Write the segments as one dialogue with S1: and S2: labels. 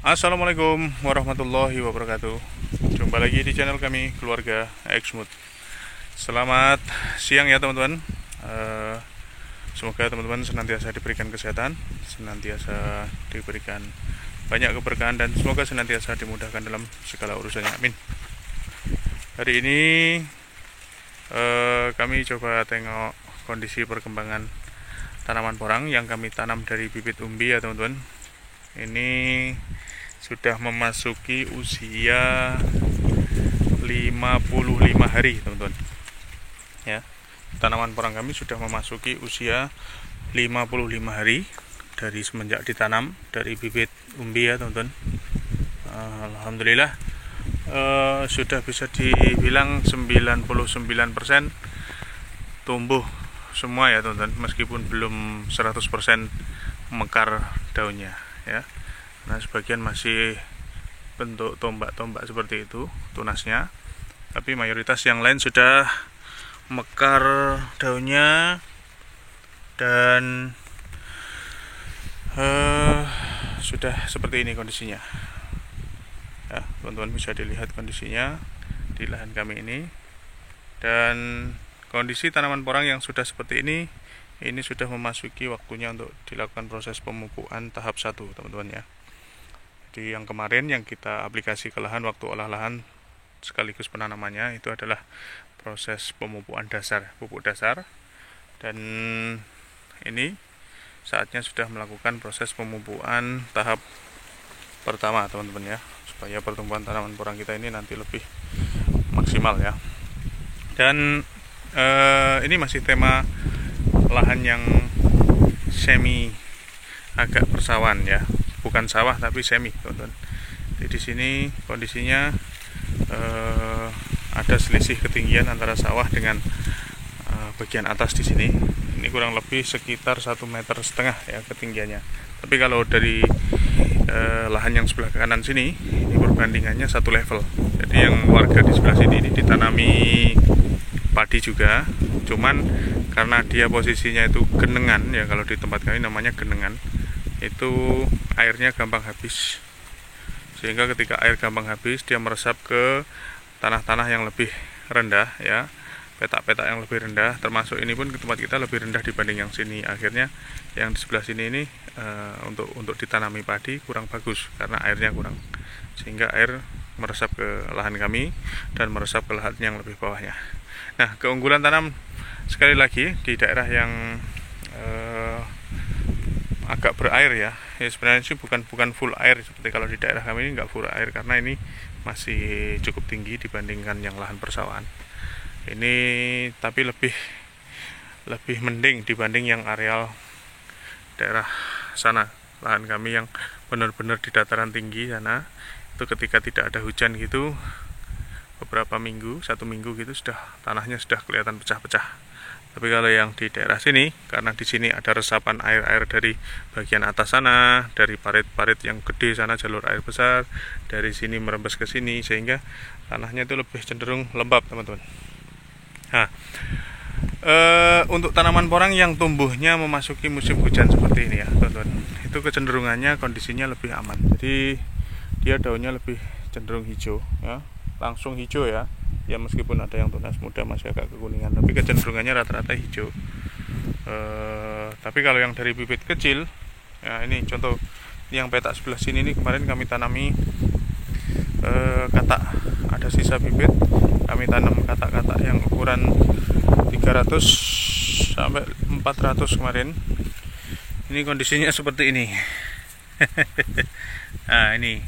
S1: Assalamualaikum warahmatullahi wabarakatuh. Jumpa lagi di channel kami Keluarga Exmut. Selamat siang ya teman-teman. Semoga teman-teman senantiasa diberikan kesehatan, senantiasa diberikan banyak keberkahan, dan semoga senantiasa dimudahkan dalam segala urusannya. Amin. Hari ini kami coba tengok kondisi perkembangan tanaman porang yang kami tanam dari bibit umbi ya teman-teman. Ini sudah memasuki usia 55 hari teman-teman ya. Tanaman porang kami sudah memasuki usia 55 hari dari semenjak ditanam dari bibit umbi ya teman-teman. Alhamdulillah sudah bisa dibilang 99% tumbuh semua ya teman-teman, meskipun belum 100% mekar daunnya ya. Nah, sebagian masih bentuk tombak-tombak seperti itu tunasnya, tapi mayoritas yang lain sudah mekar daunnya dan sudah seperti ini kondisinya ya. Teman-teman bisa dilihat kondisinya di lahan kami ini, dan kondisi tanaman porang yang sudah seperti ini sudah memasuki waktunya untuk dilakukan proses pemupukan tahap 1 teman-teman ya. Jadi yang kemarin yang kita aplikasi ke lahan waktu olah lahan sekaligus penanamannya itu adalah proses pemupukan dasar, pupuk dasar, dan ini saatnya sudah melakukan proses pemupukan tahap pertama teman-teman ya, supaya pertumbuhan tanaman porang kita ini nanti lebih maksimal ya. Dan ini masih tema lahan yang semi agak persawahan ya, bukan sawah tapi semi teman-teman. Jadi di sini kondisinya ada selisih ketinggian antara sawah dengan bagian atas di sini. Ini kurang lebih sekitar 1,5 meter ya ketinggiannya. Tapi kalau dari lahan yang sebelah kanan sini ini perbandingannya satu level. Jadi yang warga di sebelah sini ini ditanami padi juga, cuman karena dia posisinya itu genengan ya, kalau di tempat kami namanya genengan, itu airnya gampang habis, sehingga ketika air gampang habis dia meresap ke tanah-tanah yang lebih rendah ya, petak-petak yang lebih rendah, termasuk ini pun ke tempat kita lebih rendah dibanding yang sini. Akhirnya yang di sebelah sini ini untuk ditanami padi kurang bagus karena airnya kurang, sehingga air meresap ke lahan kami dan meresap ke lahan yang lebih bawahnya. Nah, keunggulan tanam sekali lagi di daerah yang agak berair ya, sebenarnya sih bukan full air seperti kalau di daerah kami ini, nggak full air karena ini masih cukup tinggi dibandingkan yang lahan persawahan ini, tapi lebih mending dibanding yang areal daerah sana. Lahan kami yang benar-benar di dataran tinggi sana, itu ketika tidak ada hujan gitu beberapa minggu, 1 minggu gitu, tanahnya sudah kelihatan pecah-pecah. Tapi kalau yang di daerah sini, karena di sini ada resapan air-air dari bagian atas sana, dari parit-parit yang gede sana, jalur air besar dari sini merembes ke sini, sehingga tanahnya itu lebih cenderung lembab teman-teman. Nah, untuk tanaman porang yang tumbuhnya memasuki musim hujan seperti ini ya teman-teman, itu kecenderungannya kondisinya lebih aman. Jadi dia daunnya lebih cenderung hijau ya, langsung hijau ya, meskipun ada yang tunas muda masih agak kekuningan, tapi kecenderungannya rata-rata hijau. Tapi kalau yang dari bibit kecil ya, ini contoh yang petak sebelah sini ini kemarin kami tanami katak, ada sisa bibit, kami tanam katak-katak yang ukuran 300 sampai 400 kemarin. Ini kondisinya seperti ini. Nah, ini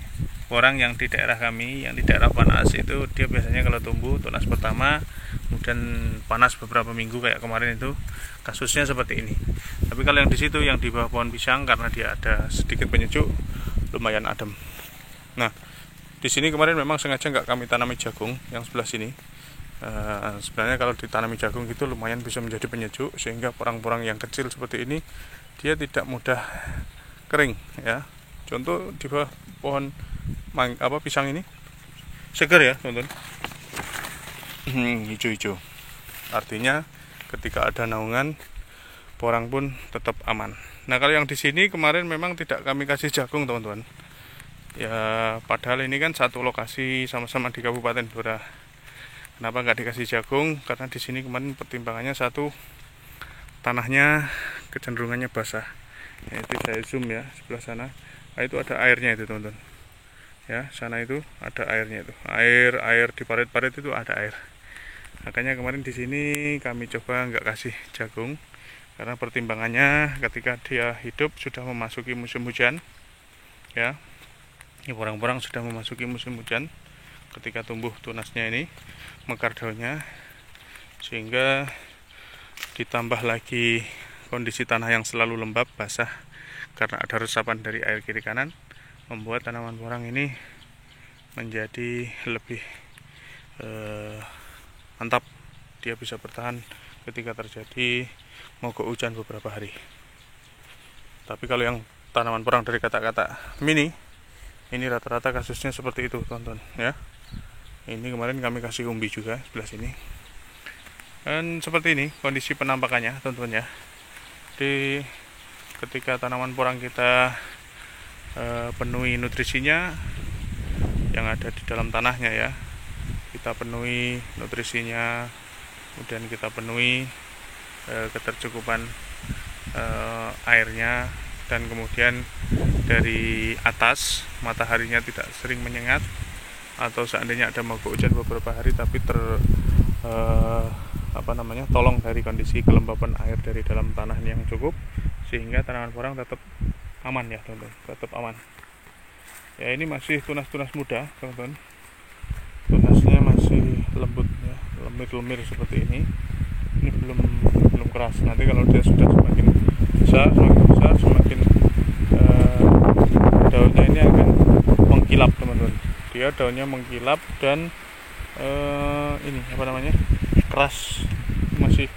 S1: porang yang di daerah kami, yang di daerah panas itu, dia biasanya kalau tumbuh tunas pertama, kemudian panas beberapa minggu kayak kemarin itu, kasusnya seperti ini. Tapi kalau yang di situ, yang di bawah pohon pisang, karena dia ada sedikit penyejuk, lumayan adem. Nah, di sini kemarin memang sengaja nggak kami tanami jagung yang sebelah sini. Sebenarnya kalau ditanami jagung itu lumayan bisa menjadi penyejuk, sehingga porang-porang yang kecil seperti ini dia tidak mudah kering ya. Contoh di bawah pohon pisang ini segar ya teman-teman, hijau-hijau, artinya ketika ada naungan porang pun tetap aman. Nah, kalau yang di sini kemarin memang tidak kami kasih jagung teman-teman, Ya padahal ini kan satu lokasi sama-sama di Kabupaten Blora. Kenapa nggak dikasih jagung? Karena di sini kemarin pertimbangannya satu, tanahnya kecenderungannya basah. Ya, itu saya zoom ya sebelah sana. Nah, itu ada airnya itu teman-teman. Ya sana itu ada airnya itu. Air di parit-parit itu ada air. Makanya kemarin di sini kami coba nggak kasih jagung. Karena pertimbangannya ketika dia hidup sudah memasuki musim hujan. Ya. Ini porang-porang sudah memasuki musim hujan ketika tumbuh tunasnya ini, mekar daunnya, sehingga ditambah lagi kondisi tanah yang selalu lembab basah karena ada resapan dari air kiri kanan, membuat tanaman porang ini menjadi lebih mantap. Dia bisa bertahan ketika terjadi mogok hujan beberapa hari. Tapi kalau yang tanaman porang dari kata-kata mini, ini rata-rata kasusnya seperti itu, teman-teman ya. Ini kemarin kami kasih umbi juga sebelah sini. Dan seperti ini kondisi penampakannya, teman-teman ya. Jadi ketika tanaman porang kita penuhi nutrisinya yang ada di dalam tanahnya ya. Kita penuhi nutrisinya, kemudian kita penuhi ketercukupan airnya, dan kemudian dari atas mataharinya tidak sering menyengat, atau seandainya ada mogok hujan beberapa hari tapi tolong dari kondisi kelembapan air dari dalam tanah yang cukup, sehingga tanaman porang tetap aman ya teman-teman, tetap aman. Ya ini masih tunas-tunas muda teman-teman, tunasnya masih lembut ya, lemir-lemir seperti ini belum keras. Nanti kalau dia sudah semakin besar semakin daunnya ini akan mengkilap teman-teman. Dia daunnya mengkilap dan keras, masih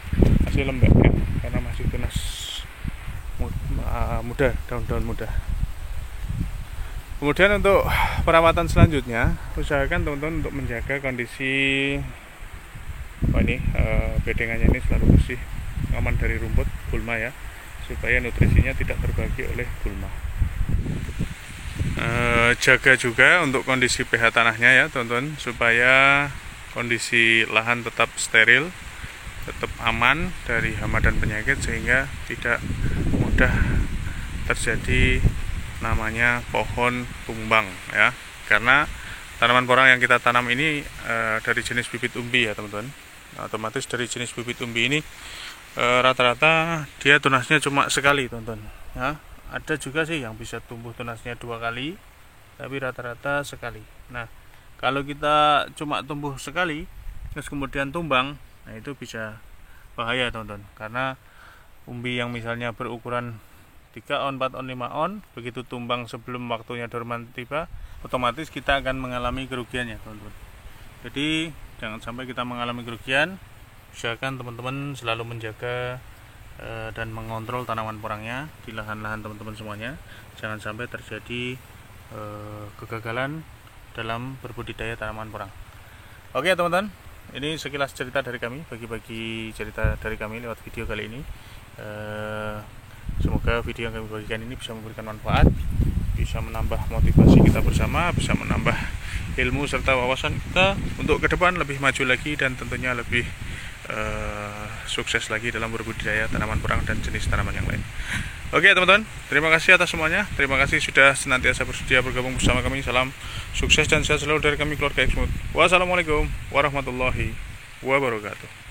S1: lembek ya, karena masih tunas muda, daun-daun muda. Kemudian untuk perawatan selanjutnya, usahakan teman-teman untuk menjaga kondisi bedengannya ini selalu bersih, aman dari rumput, gulma ya, supaya nutrisinya tidak terbagi oleh gulma. Jaga juga untuk kondisi pH tanahnya ya teman-teman, supaya kondisi lahan tetap steril, tetap aman dari hama dan penyakit, sehingga tidak mudah terjadi namanya pohon tumbang ya. Karena tanaman porang yang kita tanam ini dari jenis bibit umbi ya teman-teman. Otomatis dari jenis bibit umbi ini rata-rata dia tunasnya cuma sekali teman-teman ya. Ada juga sih yang bisa tumbuh tunasnya 2 kali, tapi rata-rata sekali. Nah kalau kita cuma tumbuh sekali terus kemudian tumbang, nah itu bisa bahaya teman-teman. Karena umbi yang misalnya berukuran 3 on, 4 on, 5 on, begitu tumbang sebelum waktunya dorman tiba, otomatis kita akan mengalami kerugiannya teman-teman. Jadi jangan sampai kita mengalami kerugian. Usahakan teman-teman selalu menjaga dan mengontrol tanaman porangnya di lahan-lahan teman-teman semuanya. Jangan sampai terjadi kegagalan dalam berbudidaya tanaman porang. Oke teman-teman, ini sekilas cerita dari kami, bagi-bagi cerita dari kami lewat video kali ini. Semoga video yang kami bagikan ini bisa memberikan manfaat, bisa menambah motivasi kita bersama, bisa menambah ilmu serta wawasan kita untuk ke depan lebih maju lagi, dan tentunya lebih sukses lagi dalam berbudidaya tanaman porang dan jenis tanaman yang lain. Oke teman-teman, terima kasih atas semuanya. Terima kasih sudah senantiasa bersedia bergabung bersama kami. Salam sukses dan sehat selalu dari kami, keluarga Exmut. Wassalamualaikum warahmatullahi wabarakatuh.